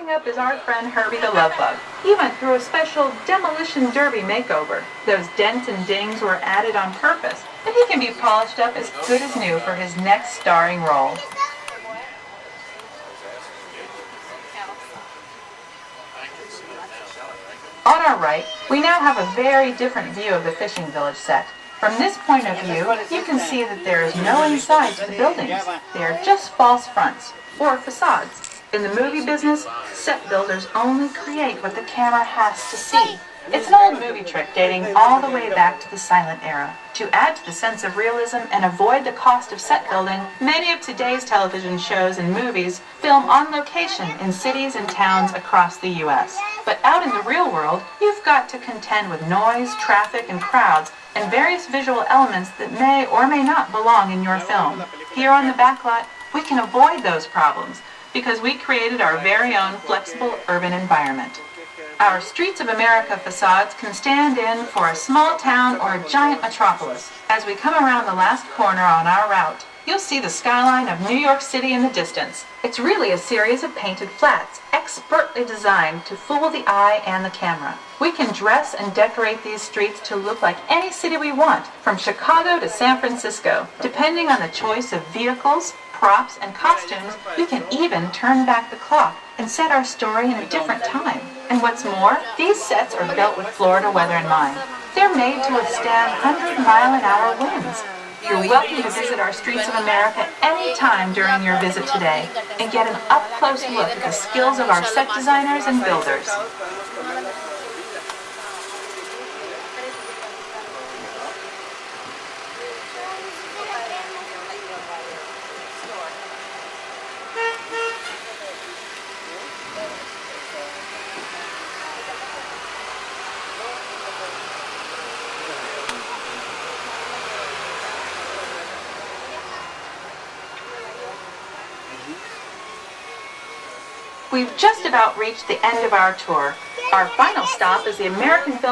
Coming up is our friend Herbie the Love Bug. He went through a special demolition derby makeover. Those dents and dings were added on purpose, and he can be polished up as good as new for his next starring role. On our right, we now have a very different view of the fishing village set. From this point of view, you can see that there is no inside to the buildings. They are just false fronts, or facades. In the movie business, set builders only create what the camera has to see. It's an old movie trick dating all the way back to the silent era. To add to the sense of realism and avoid the cost of set building, many of today's television shows and movies film on location in cities and towns across the U.S. But out in the real world, you've got to contend with noise, traffic, and crowds, and various visual elements that may or may not belong in your film. Here on the backlot, we can avoid those problems because we created our very own flexible urban environment. Our Streets of America facades can stand in for a small town or a giant metropolis. As we come around the last corner on our route, you'll see the skyline of New York City in the distance. It's really a series of painted flats, expertly designed to fool the eye and the camera. We can dress and decorate these streets to look like any city we want, from Chicago to San Francisco. Depending on the choice of vehicles, props, and costumes, we can even turn back the clock and set our story in a different time. And what's more, these sets are built with Florida weather in mind. They're made to withstand 100-mile-an-hour winds. You're welcome to visit our Streets of America anytime during your visit today and get an up-close look at the skills of our set designers and builders. We've just about reached the end of our tour. Our final stop is the American Film